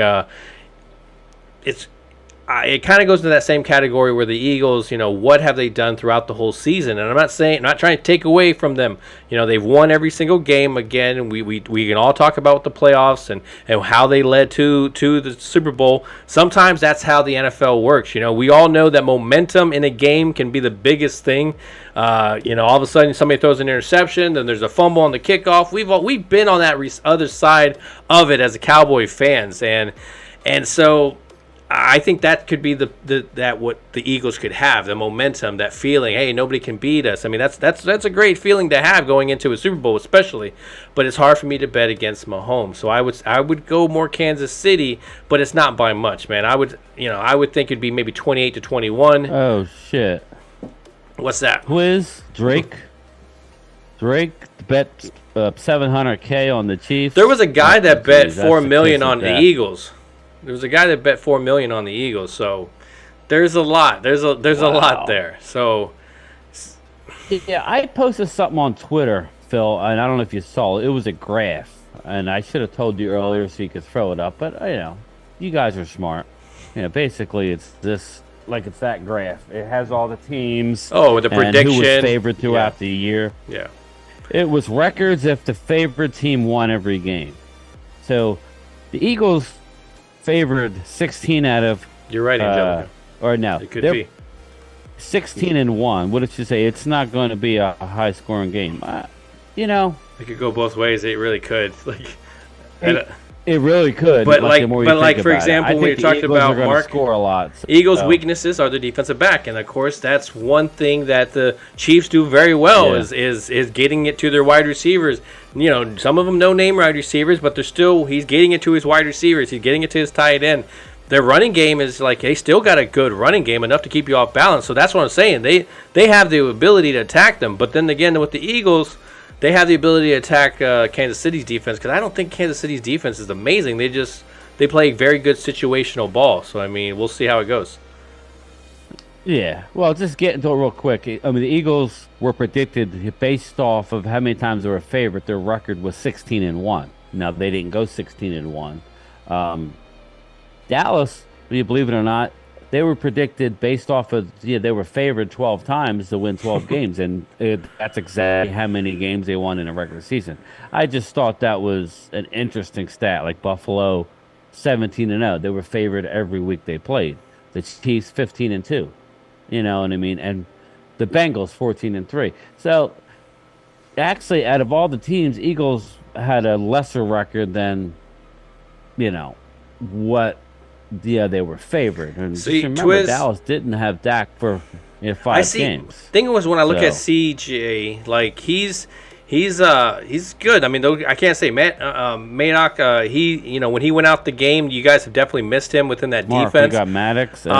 it kind of goes into that same category where the Eagles, what have they done throughout the whole season? And I'm not trying to take away from them. They've won every single game again, and we can all talk about the playoffs and how they led to the Super Bowl. Sometimes that's how the NFL works. We all know that momentum in a game can be the biggest thing. All of a sudden somebody throws an interception, then there's a fumble on the kickoff. We've been on that other side of it as a Cowboy fans, and so I think that could be that what the Eagles could have, the momentum, that feeling. Hey, nobody can beat us. I mean, that's a great feeling to have going into a Super Bowl, especially. But it's hard for me to bet against Mahomes, so I would go more Kansas City, but it's not by much, man. I would think it'd be maybe 28-21. Oh shit! What's that? Quiz Drake bet $700K on the Chiefs. There was a guy that bet $4 million on the Eagles. There was a guy that bet $4 million on the Eagles, so there's a lot. There's a lot there. So yeah, I posted something on Twitter, Phil, and I don't know if you saw it. It was a graph, and I should have told you earlier so you could throw it up. But you guys are smart. Basically it's this, like it's that graph. It has all the teams. Oh, the prediction. Who was favored throughout the year? Yeah. It was records if the favorite team won every game. So the Eagles favored 16 out of. You're right, Angelica. Or no, it could be 16-1. What did you say? It's not going to be a high-scoring game. It could go both ways. It really could. It really could. But for example, when you're talking about Mark, score a lot. Eagles' weaknesses are the defensive back, and of course, that's one thing that the Chiefs do very well is getting it to their wide receivers. Some of them no-name wide receivers, but he's getting it to his wide receivers. He's getting it to his tight end. Their running game is they still got a good running game, enough to keep you off balance. So that's what I'm saying. They have the ability to attack them, but then again, with the Eagles, they have the ability to attack Kansas City's defense, because I don't think Kansas City's defense is amazing. They play very good situational ball. So I mean, we'll see how it goes. Yeah, well, just get into it real quick. I mean, the Eagles were predicted based off of how many times they were a favorite. Their record was 16-1. Now they didn't go 16-1. Dallas, do you believe it or not, they were predicted based off of they were favored 12 times to win 12 games, and that's exactly how many games they won in a regular season. I just thought that was an interesting stat. Like Buffalo, 17-0, they were favored every week they played. The Chiefs, 15-2. You know what I mean? And the Bengals, 14-3. So actually, out of all the teams, Eagles had a lesser record than what yeah, they were favored. And See, just remember, Twiz, Dallas didn't have Dak for 5 I see. games. Thing was, when I look So- at CJ, like he's good. I mean, though, I can't say Madoc. When he went out the game, you guys have definitely missed him within that Mark, defense. we got Maddox and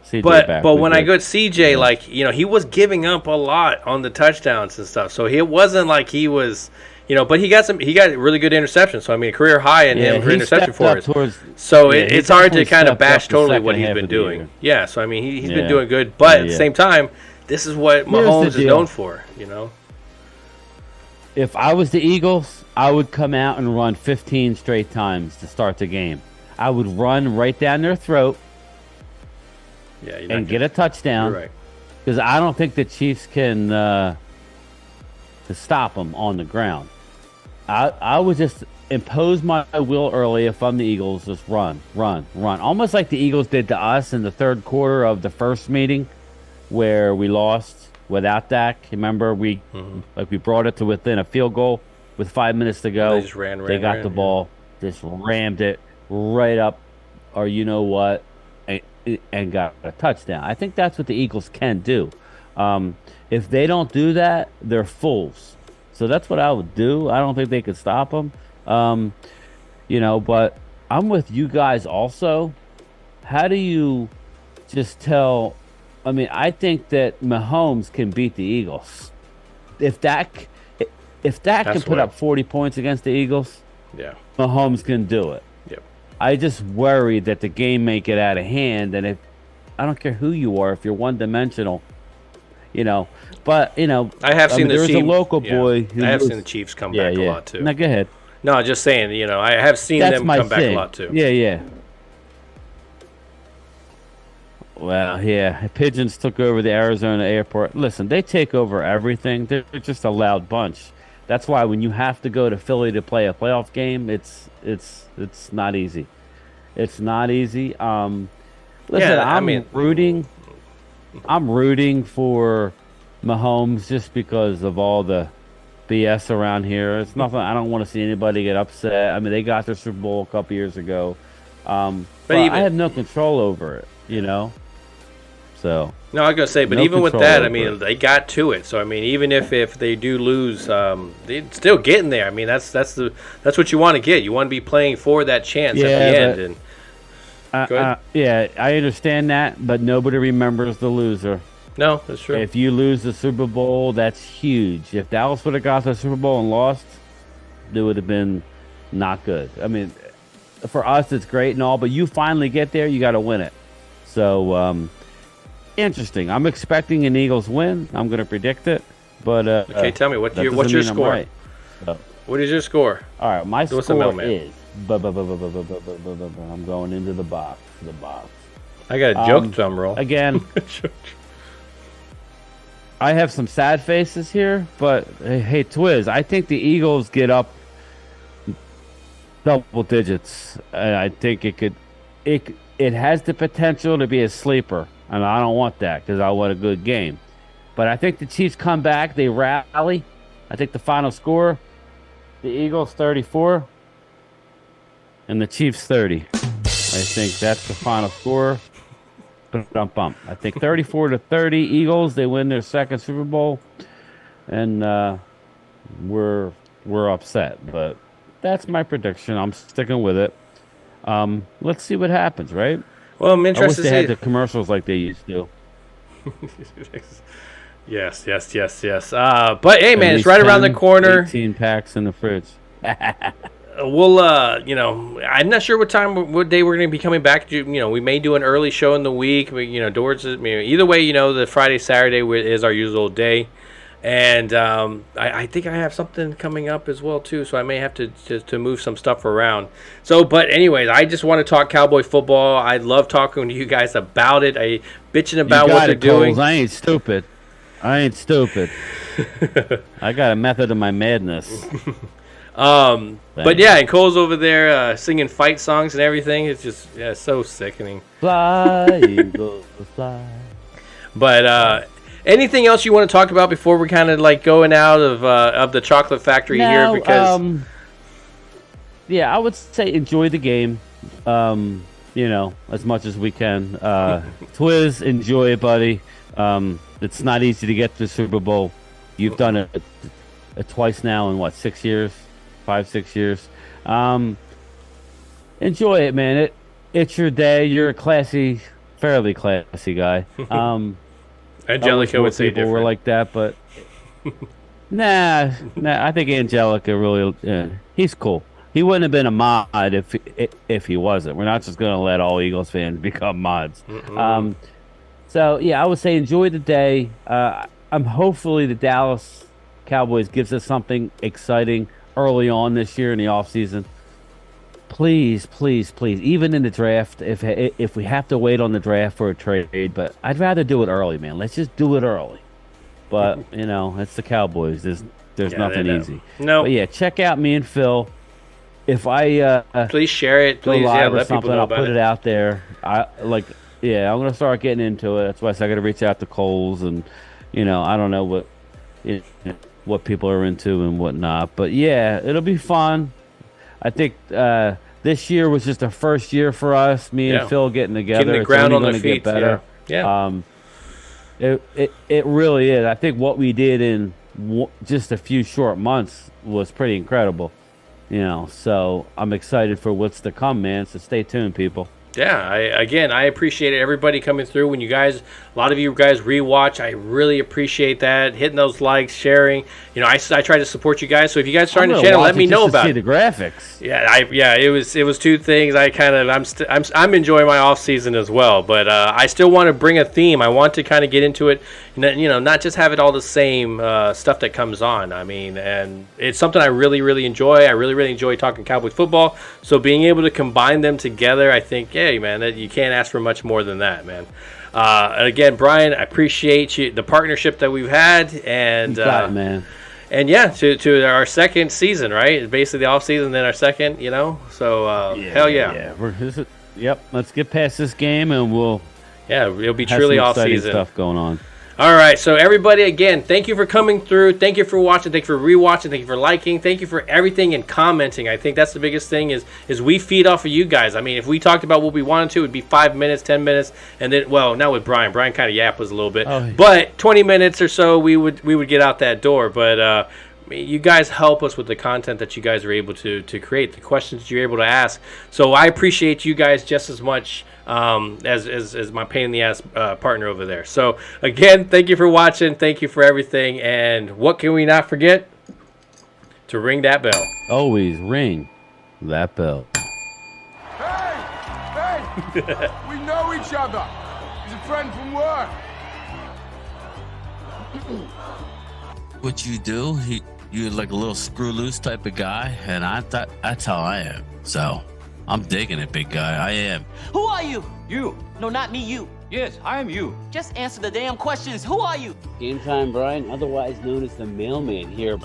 CJ but back. but We when I did. go to CJ, like he was giving up a lot on the touchdowns and stuff. So it wasn't like he was, but he got really good interceptions. So I mean, a career high in him for he interception stepped up force. towards- So yeah, it's he hard to definitely kind of stepped bash up the totally what second he's half been of the year. doing. Yeah, so I mean he's been Yeah. doing good, but at Yeah. the same time, this is what Mahomes is deal. known for. If I was the Eagles, I would come out and run 15 straight times to start the game. I would run right down their throat Yeah, and get a touchdown. You're right. Because I don't think the Chiefs can to stop them on the ground. I would just impose my will early if I'm the Eagles. Just run. Almost like the Eagles did to us in the third quarter of the first meeting where we lost without Dak. Remember, we brought it to within a field goal with 5 minutes to go. They just ran, got the ball, just rammed it right up, or you know what, and got a touchdown. I think that's what the Eagles can do. If they don't do that, they're fools. So that's what I would do. I don't think they could stop them. But I'm with you guys also. How do you just tell? I mean, I think that Mahomes can beat the Eagles. If Dak can put up 40 points against the Eagles, yeah, Mahomes can do it. Yep. I just worry that the game may get out of hand, and if I don't care who you are, if you're one-dimensional, But I have seen the there's Chiefs. a local boy. Who I have was- seen the Chiefs come back a lot too. Now go ahead. No, just saying. I have seen That's them my come back thing. a lot too. Yeah. Well, yeah, Pigeons took over the Arizona airport. Listen, they take over everything. They're just a loud bunch. That's why when you have to go to Philly to play a playoff game, it's not easy. It's not easy. Listen, I'm rooting for Mahomes just because of all the BS around here. It's nothing. I don't want to see anybody get upset. I mean, they got their Super Bowl a couple years ago, but I have no control over it. So no, I was gonna say, but no even with control that, I over mean, it. they got to it. So I mean, even if they do lose, they're still getting there. I mean, that's what you want to get. You want to be playing for that chance at the end. And go ahead. yeah, I understand that, but nobody remembers the loser. No, that's true. If you lose the Super Bowl, that's huge. If Dallas would have got the Super Bowl and lost, it would have been not good. I mean, for us, it's great and all, but you finally get there, you got to win it. So, interesting. I'm expecting an Eagles win. I'm going to predict it. But okay, tell me what's your mean I'm score? right. So, What is your score? all right, my What's the score mailman? is. I'm going into the box. I got a joke drum roll. Again, I have some sad faces here, but hey, Twiz, I think the Eagles get up double digits. And I think it has the potential to be a sleeper, and I don't want that because I want a good game. But I think the Chiefs come back, they rally. I think the final score, the Eagles 34 and the Chiefs 30. I think that's the final score. Bump. I think 34-30 Eagles. They win their second Super Bowl, and we're upset. But that's my prediction. I'm sticking with it. Let's see what happens, right? Well, I'm I wish interested they to had see. the commercials like they used to. Yes. But hey, man, At it's least right around the 10, corner. 18 packs in the fridge. We'll, I'm not sure what day we're going to be coming back. We may do an early show in the week. Doors. Either way, the Friday, Saturday is our usual day, and I think I have something coming up as well too. So I may have to move some stuff around. So, but anyways, I just want to talk Cowboy football. I love talking to you guys about it. bitching about what they're doing. I ain't stupid. I got a method of my madness. But yeah, and Cole's over there singing fight songs and everything. It's just so sickening. Fly, Eagles, fly. But anything else you want to talk about before we're kind of like going out of the chocolate factory here? Because yeah, I would say enjoy the game. as much as we can. Twiz, enjoy it, buddy. It's not easy to get to the Super Bowl. You've done it twice now in what, 6 years? 5-6 years. Enjoy it, man. It's your day. You're a fairly classy guy. Angelica would say different. Were like that, but nah. I think Angelica really, he's cool. He wouldn't have been a mod if he wasn't. We're not just going to let all Eagles fans become mods. So yeah, I would say enjoy the day. I'm hopefully the Dallas Cowboys gives us something exciting early on this year in the offseason. Please, even in the draft, if we have to wait on the draft for a trade, but I'd rather do it early, man. Let's just do it early. But, it's the Cowboys. There's nothing easy. No. But yeah, check out me and Phil. If I please share it, please let people know about it. I'll put it out there. I'm gonna start getting into it. That's why I said I gotta reach out to Coles, and I don't know what people are into and whatnot. But yeah, it'll be fun. I think this year was just the first year for us, me and Phil getting together. Getting the ground on their feet. Better. Yeah. It really is. I think what we did in just a few short months was pretty incredible. So I'm excited for what's to come, man. So stay tuned, people. Yeah, I appreciate everybody coming through. When a lot of you guys rewatch, I really appreciate that. Hitting those likes, sharing. I try to support you guys. So if you guys starting the channel, let me know about it. See the graphics. Yeah, it was two things. I'm enjoying my off season as well, but I still want to bring a theme. I want to kind of get into it. Not just have it all the same stuff that comes on. I mean, and it's something I really, really enjoy. I really, really enjoy talking Cowboys football. So being able to combine them together, I think, hey, man, you can't ask for much more than that, man. Again, Bryan, I appreciate the partnership that we've had, and you got it, man. And yeah, to our second season, right? Basically the off season, then our second, So hell yeah. Yep. Let's get past this game, and it'll be truly off season stuff going on. All right, so everybody, again, thank you for coming through. Thank you for watching. Thank you for rewatching. Thank you for liking. Thank you for everything and commenting. I think that's the biggest thing is we feed off of you guys. I mean, if we talked about what we wanted to, it would be 5 minutes, 10 minutes, and then, well, not with Bryan. Bryan kind of yapped us a little bit. But 20 minutes or so, we would get out that door. But you guys help us with the content that you guys are able to create, the questions that you're able to ask. So I appreciate you guys just as much as my pain in the ass partner over there. So again, thank you for watching. Thank you for everything. And what can we not forget? To ring that bell. Always ring that bell. Hey! We know each other. He's a friend from work. What you do, you're like a little screw loose type of guy, and that's how I am. So I'm digging it, big guy. I am. Who are you? You. No, not me, you. Yes, I am you. Just answer the damn questions. Who are you? GameTime Bryan, otherwise known as the mailman here.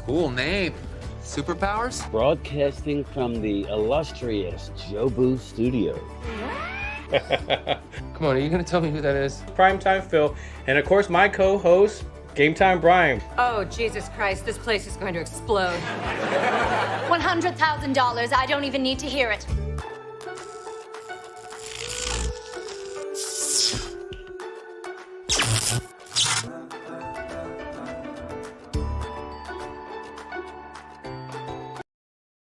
Cool name. Superpowers? Broadcasting from the illustrious Jobu Studio. Come on, are you going to tell me who that is? Primetime Phil. And of course, my co-host, GameTime Bryan. Oh, Jesus Christ, this place is going to explode. $100,000, I don't even need to hear it.